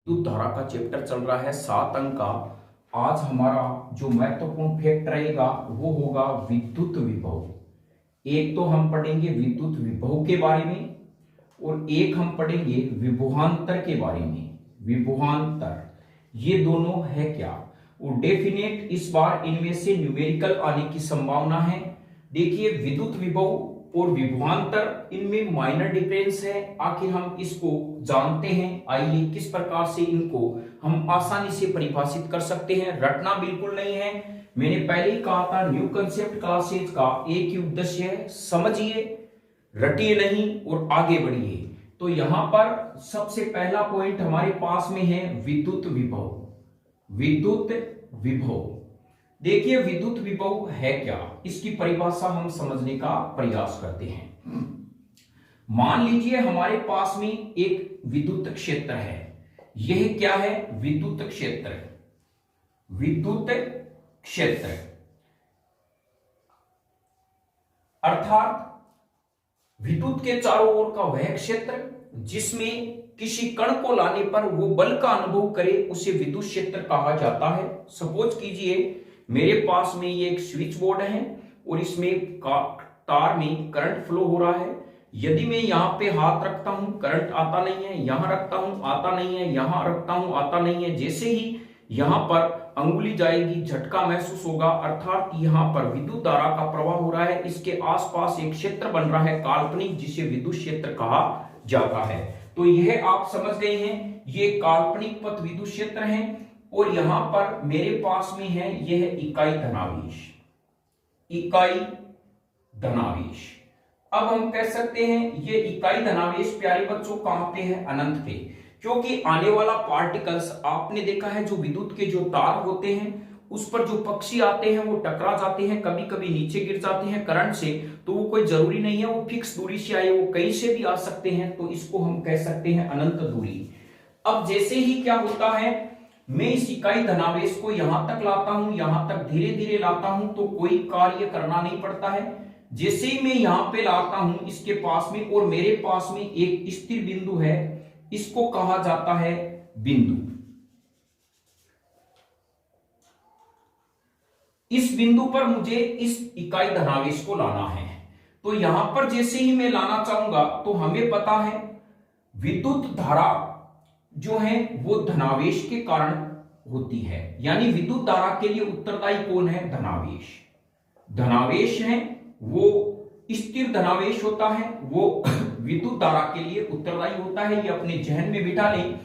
विद्युत धारा का चैप्टर चल रहा है 7 अंक का। आज हमारा जो महत्वपूर्ण फैक्ट रहेगा वो होगा विद्युत विभव। एक तो हम पढ़ेंगे विद्युत विभव के बारे में और एक हम पढ़ेंगे विभवांतर के बारे में। विभवांतर ये दोनों है क्या, और डेफिनेट इस बार इनमें से न्यूमेरिकल आने की संभावना है। देखिए विद्युत विभव और विभवांतर इनमें माइनर डिफरेंस है, आखिर हम इसको जानते हैं। आइए किस प्रकार से इनको हम आसानी से परिभाषित कर सकते हैं। रटना बिल्कुल नहीं है, मैंने पहले ही कहा था न्यू कंसेप्ट क्लासेज का एक ही उद्देश्य है, समझिए, रटिए नहीं और आगे बढ़िए। तो यहां पर सबसे पहला पॉइंट हमारे पास में है विद्युत विभव। विद्युत विभव देखिए विद्युत विभव है क्या, इसकी परिभाषा हम समझने का प्रयास करते हैं। मान लीजिए हमारे पास में एक विद्युत क्षेत्र है। यह क्या है? विद्युत क्षेत्र। विद्युत क्षेत्र अर्थात विद्युत के चारों ओर का वह क्षेत्र जिसमें किसी कण को लाने पर वो बल का अनुभव करे, उसे विद्युत क्षेत्र कहा जाता है। सपोज कीजिए मेरे पास में ये एक स्विच बोर्ड है और इसमें तार में करंट फ्लो हो रहा है। यदि मैं यहाँ पे हाथ रखता हूं करंट आता नहीं है, यहां रखता हूं आता नहीं है, यहां रखता हूं आता नहीं है। जैसे ही यहां पर अंगुली जाएगी झटका महसूस होगा, अर्थात यहां पर विद्युत धारा का प्रवाह हो रहा है। इसके आसपास एक क्षेत्र बन रहा है काल्पनिक, जिसे विद्युत क्षेत्र कहा जाता है। तो यह आप समझ गए हैं, ये काल्पनिक पथ विद्युत क्षेत्र है। और यहां पर मेरे पास में है यह इकाई धनावेश। इकाई धनावेश अब हम कह सकते हैं ये इकाई धनावेश प्यारे बच्चों कहां पे है? अनंत पे, क्योंकि आने वाला पार्टिकल्स आपने देखा है जो विद्युत के जो तार होते हैं उस पर जो पक्षी आते हैं वो टकरा जाते हैं, कभी कभी नीचे गिर जाते हैं करंट से। तो वो कोई जरूरी नहीं है वो फिक्स दूरी से आए, वो कहीं से भी आ सकते हैं। तो इसको हम कह सकते हैं अनंत दूरी। अब जैसे ही क्या होता है, मैं इस इकाई धनावेश को यहां तक लाता हूं, यहां तक धीरे धीरे लाता हूं, तो कोई कार्य करना नहीं पड़ता है। जैसे ही मैं यहां पे लाता हूं इसके पास में, और मेरे पास में एक स्थिर बिंदु है, इसको कहा जाता है बिंदु। इस बिंदु पर मुझे इस इकाई धनावेश को लाना है। तो यहां पर जैसे ही मैं लाना चाहूंगा तो हमें पता है विद्युत धारा जो है वो धनावेश के कारण होती है, यानी विद्युत धारा के लिए उत्तरदायी कौन है? धनावेश। धनावेश है वो स्थिर धनावेश होता है, वो विद्युत धारा के लिए उत्तरदायी होता है। ये अपने जहन में बिठा लें।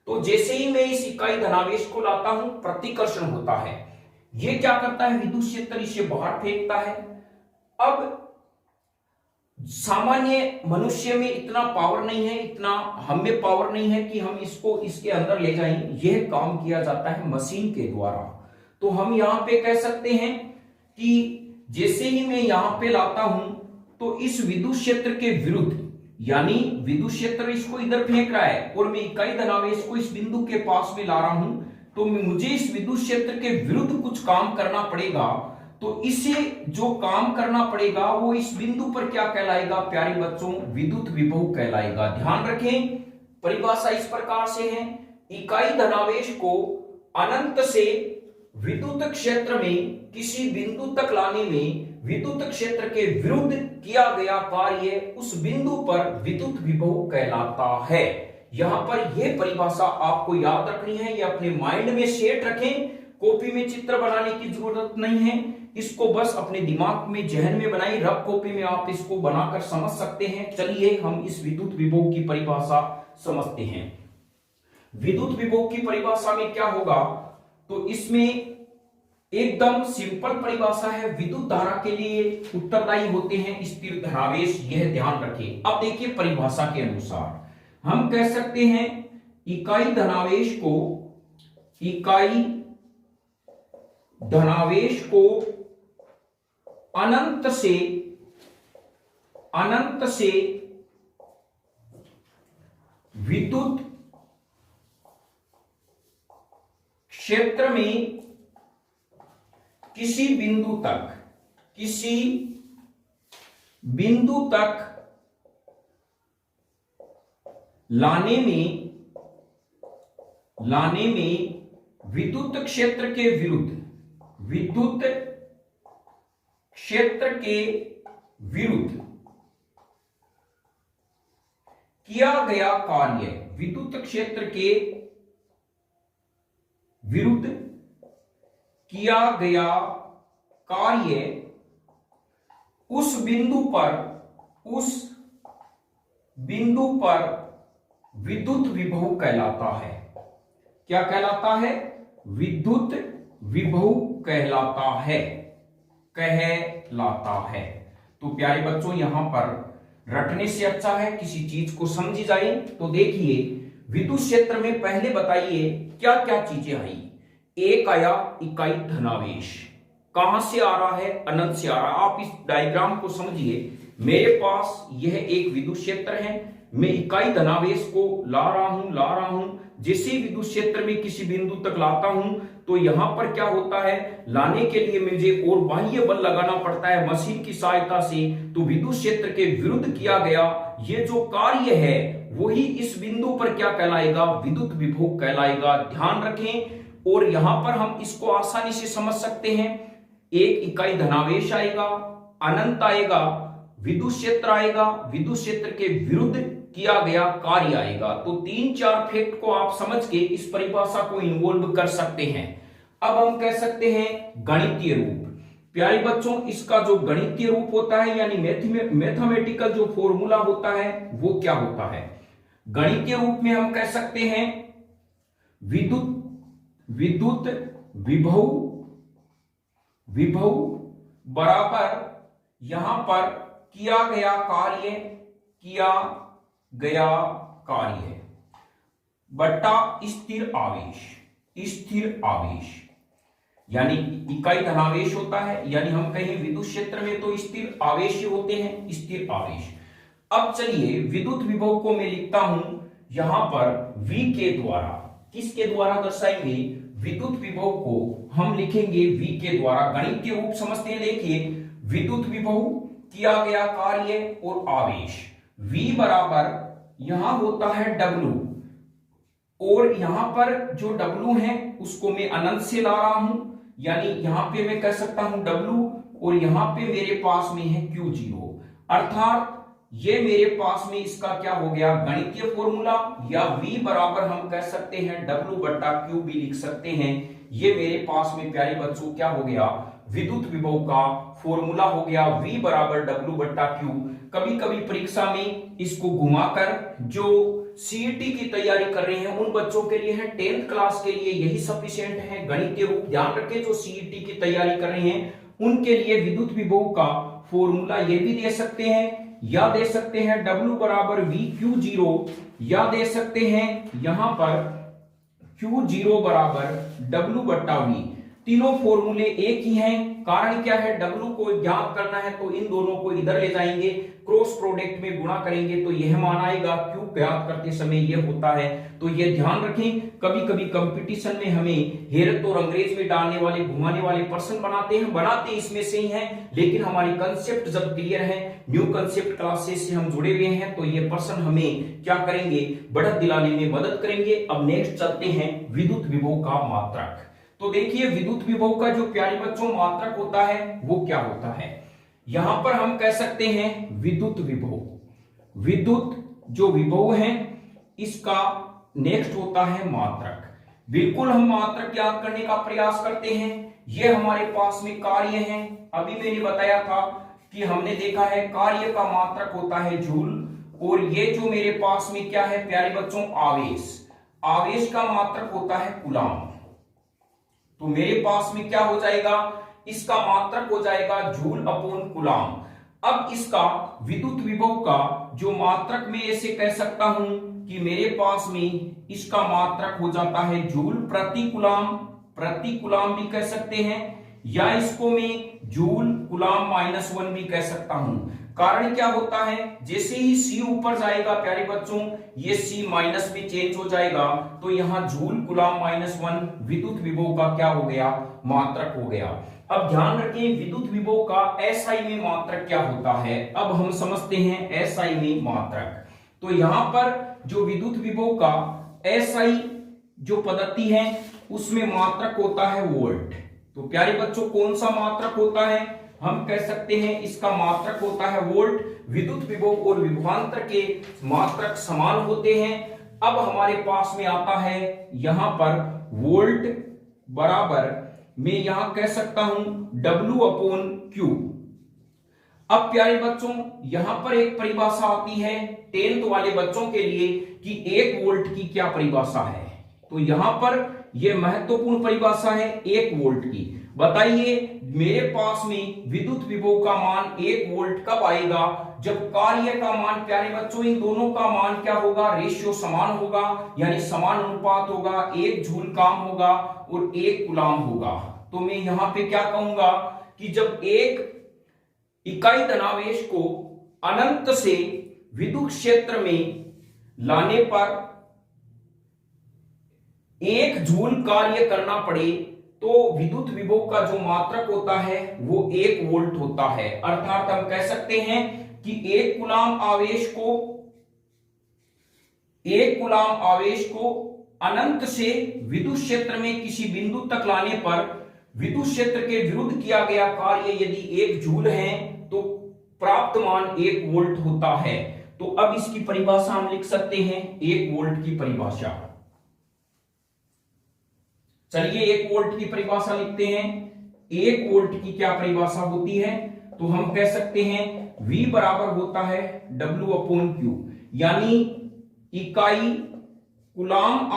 तो जैसे ही मैं इस इकाई धनावेश को लाता हूं प्रतिकर्षण होता है। ये क्या करता है? विद्युत क्षेत्र इसे बाहर फेंकता है। अब सामान्य मनुष्य में इतना पावर नहीं है, इतना हम में पावर नहीं है कि हम इसको इसके अंदर ले जाएं। यह काम किया जाता है मशीन के द्वारा। तो हम यहां पे कह सकते हैं कि जैसे ही मैं यहां पे लाता हूं तो इस विद्युत क्षेत्र के विरुद्ध, यानी विद्युत क्षेत्र इसको इधर फेंक रहा है और मैं इकाई धनावेश को इस बिंदु के पास में ला रहा हूं, तो मुझे इस विद्युत क्षेत्र के विरुद्ध कुछ काम करना पड़ेगा। तो इसे जो काम करना पड़ेगा वो इस बिंदु पर क्या कहलाएगा प्यारे बच्चों? विद्युत विभव कहलाएगा। ध्यान रखें परिभाषा इस प्रकार से है, इकाई धनावेश को अनंत से विद्युत क्षेत्र में किसी बिंदु तक लाने में विद्युत क्षेत्र के विरुद्ध किया गया कार्य उस बिंदु पर विद्युत विभव कहलाता है। यहां पर यह परिभाषा आपको याद रखनी है, ये अपने माइंड में सेट रखें। कॉपी में चित्र बनाने की जरूरत नहीं है, इसको बस अपने दिमाग में जहन में बनाइए। रफ कॉपी में आप इसको बनाकर समझ सकते हैं। चलिए हम इस विद्युत विभव की परिभाषा समझते हैं। विद्युत विभव की परिभाषा में क्या होगा, तो इसमें एकदम सिंपल परिभाषा है। विद्युत धारा के लिए उत्तरदायी होते हैं स्थिर धनावेश, यह ध्यान रखें। अब देखिए परिभाषा के अनुसार हम कह सकते हैं इकाई धनावेश को, इकाई धनावेश को अनंत से विद्युत क्षेत्र में किसी बिंदु तक लाने में लाने में विद्युत क्षेत्र के विरुद्ध, विद्युत क्षेत्र के विरुद्ध किया गया कार्य, विद्युत क्षेत्र के विरुद्ध किया गया कार्य उस बिंदु पर विद्युत विभव कहलाता है। क्या कहलाता है? विद्युत विभव कहलाता है, कहलाता है। तो प्यारे बच्चों, यहां पर रटने से अच्छा है किसी चीज को समझी जाए। तो देखिए, विद्युत क्षेत्र में पहले बताइए क्या क्या चीजें आई। एक आया इकाई धनावेश, कहां से आ रहा है? अनंत से आ रहा है। आप इस डायग्राम को समझिए, मेरे पास यह एक विद्युत क्षेत्र है, मैं इकाई धनावेश को ला रहा हूं। जैसे विद्युत क्षेत्र में किसी बिंदु तक लाता हूं तो यहां पर क्या होता है, लाने के लिए मुझे और बाह्य बल लगाना पड़ता है मशीन की सहायता से। तो विद्युत क्षेत्र के विरुद्ध किया गया ये जो कार्य है वही इस बिंदु पर क्या कहलाएगा? विद्युत विभव कहलाएगा। ध्यान रखें। और यहां पर हम इसको आसानी से समझ सकते हैं। एक इकाई धनावेश आएगा, अनंत आएगा, विद्युत क्षेत्र आएगा, विद्युत क्षेत्र के विरुद्ध किया गया कार्य आएगा। तो 3-4 फैक्ट को आप समझ के इस परिभाषा को इन्वॉल्व कर सकते हैं। अब हम कह सकते हैं गणितीय रूप। प्यारे बच्चों, इसका जो गणितीय रूप होता है यानी मैथमेटिकल जो फॉर्मूला होता है वो क्या होता है? गणितीय रूप में हम कह सकते हैं विद्युत विभव बराबर यहां पर किया गया कार्य बट्टा स्थिर आवेश, यानी इकाई धनावेश होता है, यानी हम कहें विद्युत क्षेत्र में तो स्थिर आवेश होते हैं, स्थिर आवेश। अब चलिए विद्युत विभव को मैं लिखता हूं यहां पर V के द्वारा। किसके द्वारा दर्शाएंगे? विद्युत विभव को हम लिखेंगे V के द्वारा। गणितीय रूप समझते हैं। देखिए, विद्युत विभव, किया गया कार्य और आवेश। V बराबर यहां होता है W, और यहां पर जो W है उसको मैं अनंत से ला रहा हूं, यानी यहां पे मैं कह सकता हूं W, और यहां पे मेरे पास में है Q0, अर्थात ये मेरे पास में इसका क्या हो गया? गणितीय फॉर्मूला, या V बराबर हम कह सकते हैं W बट्टा Q भी लिख सकते हैं। ये मेरे पास में प्यारे बच्चों क्या हो गया? विद्युत विभव का फॉर्मूला हो गया V बराबर W बट्टा Q। कभी कभी परीक्षा में इसको घुमाकर जो सीईटी की तैयारी कर रहे हैं उन बच्चों के लिए है, 10th क्लास के लिए यही सफिशिएंट है। गणितीय रूप ध्यान रखें, जो सीईटी की तैयारी कर रहे हैं उनके लिए विद्युत विभव का फॉर्मूला ये भी दे सकते हैं, या दे सकते हैं W बराबर V Q0, या दे सकते हैं यहां पर Q0 बराबर W बट्टा V। तीनों फॉर्मूले एक ही हैं। कारण क्या है? W को ज्ञात करना है तो इन दोनों को इधर ले जाएंगे, क्रॉस प्रोडक्ट में गुणा करेंगे तो यह मान आएगा। Q ज्ञात करते समय यह होता है, तो यह ध्यान रखें। कभी कभी कंपटीशन में हमें हेरत और अंग्रेज में डालने वाले, घुमाने वाले प्रश्न बनाते इसमें से ही हैं, लेकिन हमारी कंसेप्ट जब क्लियर है, न्यू कंसेप्ट क्लासेस से हम जुड़े हुए हैं, तो ये प्रश्न हमें क्या करेंगे? बढ़त दिलाने में मदद करेंगे। अब नेक्स्ट चलते हैं विद्युत विभव का मात्रक। तो देखिए, विद्युत विभव का जो प्यारे बच्चों मात्रक होता है वो क्या होता है? यहां पर हम कह सकते हैं विद्युत जो विभव है इसका नेक्स्ट होता है मात्रक। बिल्कुल हम मात्रक याद करने का प्रयास करते हैं। ये हमारे पास में कार्य है। अभी मैंने बताया था कि हमने देखा है कार्य का मात्रक होता है जूल, और ये जो मेरे पास में क्या है प्यारे बच्चों? आवेश का मात्रक होता है कूलाम। तो मेरे पास में क्या हो जाएगा? इसका मात्रक हो जाएगा जूल अपॉन कूलाम। अब इसका विद्युत विभव का जो मात्रक मैं ऐसे कह सकता हूं कि मेरे पास में इसका मात्रक हो जाता है जूल प्रति कूलाम भी कह सकते हैं, या इसको मैं जूल कूलाम -1 भी कह सकता हूं। कारण क्या होता है? जैसे ही C ऊपर जाएगा प्यारे बच्चों, ये C माइनस में चेंज हो जाएगा, तो यहां जूल कूलाम -1 विद्युत विभव का क्या हो गया? मात्रक हो गया। अब ध्यान रखें, विद्युत विभव का SI में मात्रक क्या होता है? अब हम समझते हैं SI में मात्रक। तो यहां पर जो विद्युत विभव का SI जो पद्धति है उसमें मात्रक होता है वोल्ट। तो प्यारे बच्चों कौन सा मात्रक होता है, हम कह सकते हैं इसका मात्रक होता है वोल्ट। विद्युत विभव और विभवांतर के मात्रक समान होते हैं। अब हमारे पास में आता है यहां पर वोल्ट बराबर मैं यहां कह सकता हूं W/Q। अब प्यारे बच्चों यहां पर एक परिभाषा आती है 10th वाले बच्चों के लिए कि 1 वोल्ट की क्या परिभाषा है। तो यहां पर यह महत्वपूर्ण परिभाषा है 1 वोल्ट की। बताइए मेरे पास में विद्युत विभव का मान 1 वोल्ट कब आएगा, जब कार्य का मान प्यारे बच्चों इन दोनों का मान क्या होगा, रेशियो समान होगा, यानी समान अनुपात होगा, 1 जूल काम होगा और 1 कूलाम होगा। तो मैं यहां पे क्या कहूंगा कि जब एक इकाई धनावेश को अनंत से विद्युत क्षेत्र में लाने पर 1 जूल कार्य करना पड़े तो विद्युत विभव का जो मात्रक होता है वो 1 वोल्ट होता है। अर्थात हम कह सकते हैं कि 1 कूलाम आवेश को अनंत से विद्युत क्षेत्र में किसी बिंदु तक लाने पर विद्युत क्षेत्र के विरुद्ध किया गया कार्य यदि 1 जूल है तो प्राप्त मान 1 वोल्ट होता है। तो अब इसकी परिभाषा हम लिख सकते हैं 1 वोल्ट की परिभाषा। चलिए 1 वोल्ट की परिभाषा लिखते हैं। 1 वोल्ट की क्या परिभाषा होती है, तो हम कह सकते हैं V बराबर होता है W/Q, यानी इकाई कूलाम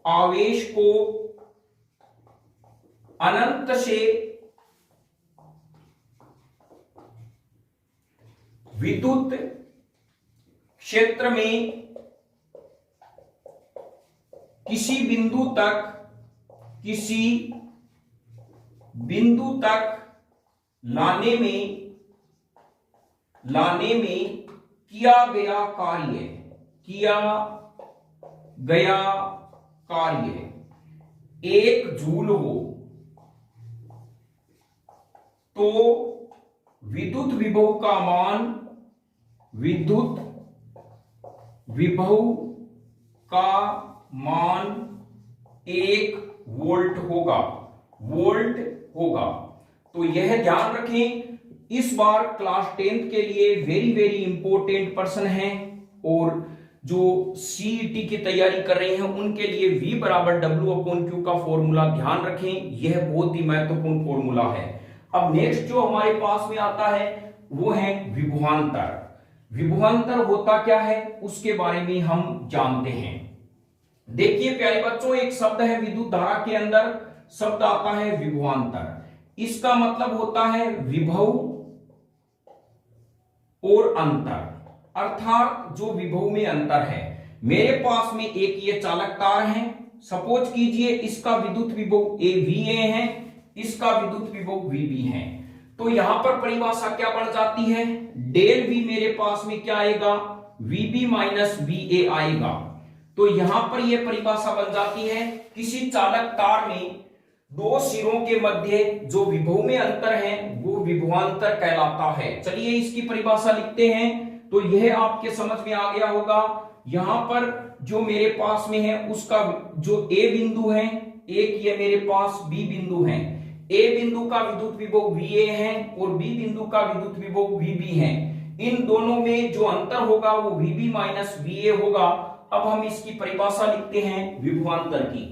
आवेश को अनंत से विद्युत क्षेत्र में किसी बिंदु तक लाने में किया गया कार्य 1 जूल हो तो विद्युत विभव का मान 1 वोल्ट होगा। तो यह ध्यान रखें, इस बार क्लास 10th के लिए वेरी इंपॉर्टेंट पर्सन है और जो सीईटी की तैयारी कर रहे हैं उनके लिए V बराबर W/Q का फॉर्मूला ध्यान रखें, यह बहुत ही महत्वपूर्ण फॉर्मूला है। अब नेक्स्ट जो हमारे पास में आता है वो है विभवांतर। विभवांतर होता क्या है उसके बारे में हम जानते हैं। देखिए प्यारे बच्चों, एक शब्द है विद्युत धारा के अंदर शब्द आता है विभवांतर। इसका मतलब होता है विभव और अंतर, अर्थात जो विभव में अंतर है। मेरे पास में एक ये चालक तार है, सपोज कीजिए इसका विद्युत विभव VA है, इसका विद्युत विभव VB है। तो यहां पर परिभाषा क्या बन जाती है, डेल V मेरे पास में क्या आएगा, VB माइनस VA आएगा। तो यहां पर यह परिभाषा बन जाती है किसी चालक तार में 2 सिरों के मध्य जो विभव में अंतर है वो विभवांतर कहलाता है। चलिए इसकी परिभाषा लिखते हैं। तो यह आपके समझ में आ गया होगा। यहां पर जो मेरे पास में है उसका जो A बिंदु है, एक ये मेरे पास B बिंदु है। A बिंदु का विद्युत विभव VA है और B बिंदु का विद्युत विभव VB है। इन दोनों में जो अंतर होगा वो VB माइनस VA होगा। अब हम इसकी परिभाषा लिखते हैं विभवांतर की।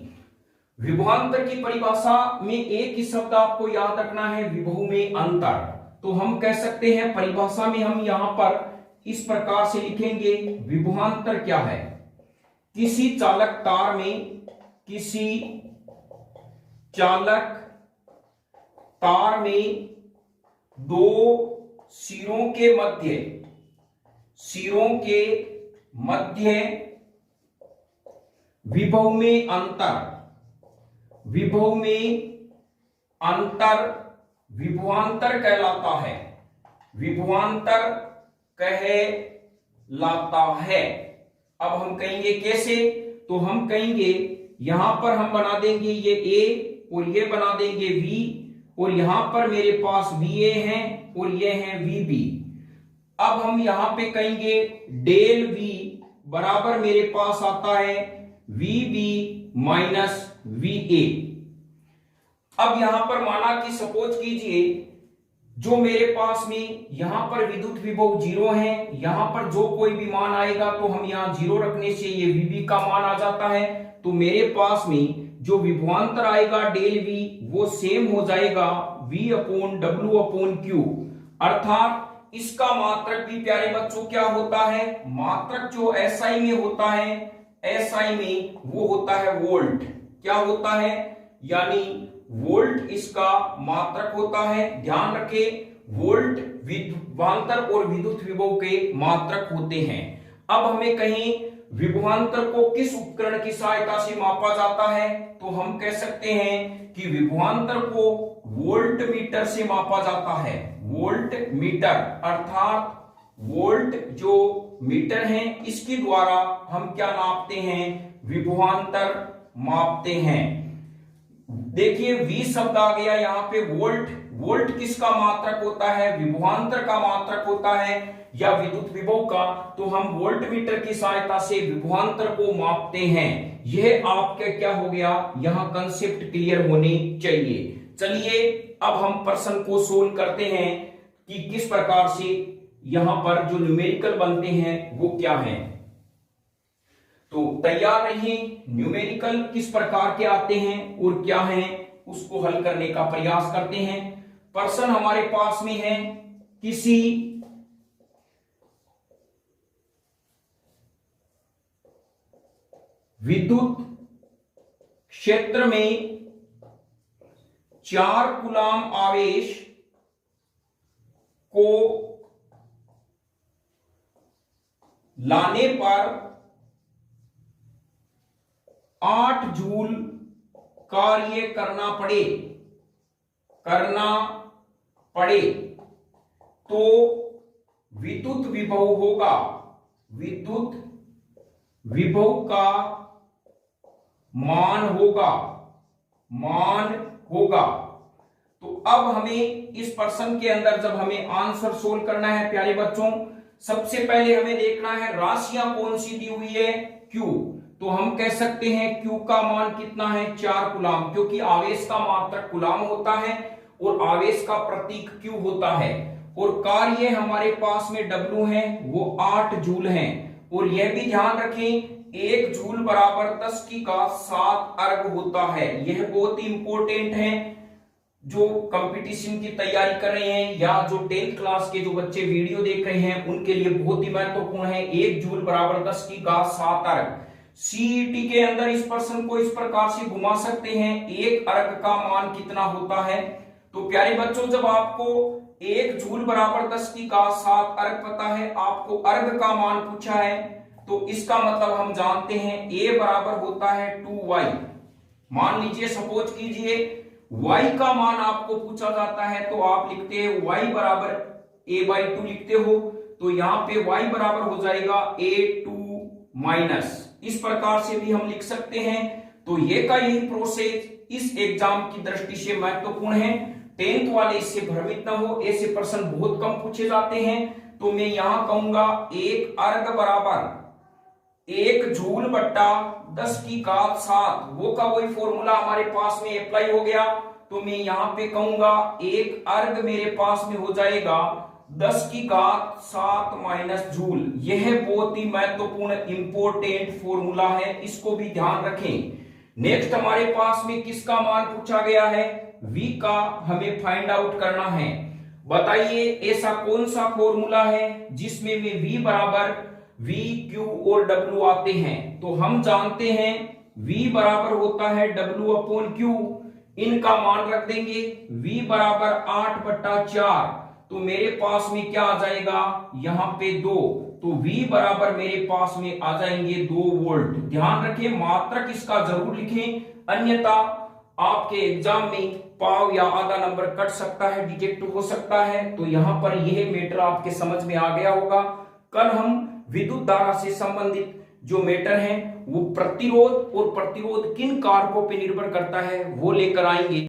विभवांतर की परिभाषा में एक ही शब्द आपको याद रखना है, विभव में अंतर। तो हम कह सकते हैं परिभाषा में हम यहां पर इस प्रकार से लिखेंगे, विभवांतर क्या है, किसी चालक तार में 2 सिरों के मध्य विभव में अंतर विभवांतर कहलाता है। अब हम कहेंगे कैसे, तो हम कहेंगे यहां पर हम बना देंगे ये A और ये बना देंगे V और यहां पर मेरे पास VA है और ये है VB। अब हम यहां पे कहेंगे डेल V बराबर मेरे पास आता है VB माइनस VA। अब यहां पर माना कि सपोज कीजिए जो मेरे पास में यहां पर विद्युत विभव 0 है, यहां पर जो कोई भी मान आएगा तो हम यहां 0 रखने से ये VB का मान आ जाता है। तो मेरे पास में जो विभवांतर आएगा डेल V वो सेम हो जाएगा V upon W upon Q, अर्थात इसका मात्रक भी प्यारे बच्चों क्या होता है, मात्रक जो SI में होता है, SI में वो होता है वोल्ट। क्या होता है, यानी वोल्ट इसका मात्रक होता है। ध्यान रखें वोल्ट विभवांतर और विद्युत विभव के मात्रक होते हैं। अब हमें कहीं विभवांतर को किस उपकरण की सहायता से मापा जाता है, तो हम कह सकते हैं कि विभवांतर को वोल्ट मीटर से मापा जाता है। वोल्ट मीटर अर्थात वोल्ट जो मीटर है इसके द्वारा हम क्या नापते हैं, विभवांतर मापते हैं। देखिए V शब्द आ गया यहाँ पे वोल्ट। वोल्ट किसका मात्रक होता है, विभवांतर का मात्रक होता है या विद्युत विभव का। तो हम वोल्ट मीटर की सहायता से विभवांतर को मापते हैं। यह आपके क्या हो गया, यहां कंसेप्ट क्लियर होनी चाहिए। चलिए अब हम प्रश्न को सोल्व करते हैं कि किस प्रकार से यहां पर जो न्यूमेरिकल बनते हैं वो क्या है। तो तैयार रहिए, न्यूमेरिकल किस प्रकार के आते हैं और क्या हैं उसको हल करने का प्रयास करते हैं। प्रश्न हमारे पास में है, किसी विद्युत क्षेत्र में 4 कूलाम आवेश को लाने पर 8 जूल कार्य करना पड़े तो विद्युत विभव होगा, विद्युत विभव का मान होगा। तो अब हमें इस प्रश्न के अंदर जब हमें आंसर सोल्व करना है प्यारे बच्चों, सबसे पहले हमें देखना है राशियां कौन सी दी हुई है, Q। तो हम कह सकते हैं Q का मान कितना है, 4 कूलाम, क्योंकि आवेश का मात्रक कूलाम होता है और आवेश का प्रतीक Q होता है। और कार्य हमारे पास में W है वो 8 जूल है। और यह भी ध्यान रखें 1 जूल बराबर 10⁻⁷ अर्ग होता है। यह बहुत ही इंपॉर्टेंट है, जो कंपटीशन की तैयारी कर रहे हैं या जो 10th क्लास के जो बच्चे वीडियो देख रहे हैं उनके लिए बहुत ही महत्वपूर्ण है। 1 जूल बराबर 10⁻⁷ अर्ग। सीईटी के अंदर इस प्रश्न को इस प्रकार से घुमा सकते हैं, 1 अर्ग का मान कितना होता है। तो प्यारे बच्चों जब आपको 1 जूल बराबर 10⁻⁷ अर्ग पता है, आपको अर्ग का मान पूछा है, तो इसका मतलब हम जानते हैं A बराबर होता है 2y। मान लीजिए सपोज कीजिए y का मान आपको पूछा जाता है तो आप लिखते हैं y बराबर a/2 लिखते हो। तो यहां पे y बराबर हो जाएगा a2 माइनस, इस प्रकार से भी हम लिख सकते हैं। तो ये का यही प्रोसेस इस एग्जाम की दृष्टि से महत्वपूर्ण है। 10th वाले इससे भ्रमित ना हो, ऐसे प्रश्न बहुत कम पूछे जाते हैं। तो मैं यहां कहूंगा 1 अर्ग बराबर 1 जूल बट्टा 10⁻⁷, वो का वही फॉर्मूला हमारे पास में अप्लाई हो गया। तो मैं यहां पे कहूंगा 1 अर्ग मेरे पास में हो जाएगा 10⁻⁷ माइनस जूल। यह बहुत ही महत्वपूर्ण इंपोर्टेंट फॉर्मूला है, इसको भी ध्यान रखें। नेक्स्ट हमारे पास में किसका मान पूछा गया है, V का हमें फाइंड आउट करना है। बताइए ऐसा कौन सा फॉर्मूला है जिसमें में V बराबर V, Q और W आते हैं। तो हम जानते हैं V बराबर होता है W अपॉन Q, इनका मान रख देंगे V बराबर 8/4। तो मेरे पास में क्या आ जाएगा, यहां पे 2। तो V बराबर मेरे पास में आ जाएंगे 2 वोल्ट। ध्यान रखें मात्रक इसका जरूर लिखें, अन्यथा आपके एग्जाम में पाव या आधा नंबर कट सकता है, डिटेक्ट हो सकता है। तो यहां पर यह मैटर आपके समझ में आ गया होगा। कल हम विद्युत धारा से संबंधित जो मैटर है वो प्रतिरोध और प्रतिरोध किन कारकों पर निर्भर करता है वो लेकर आएंगे।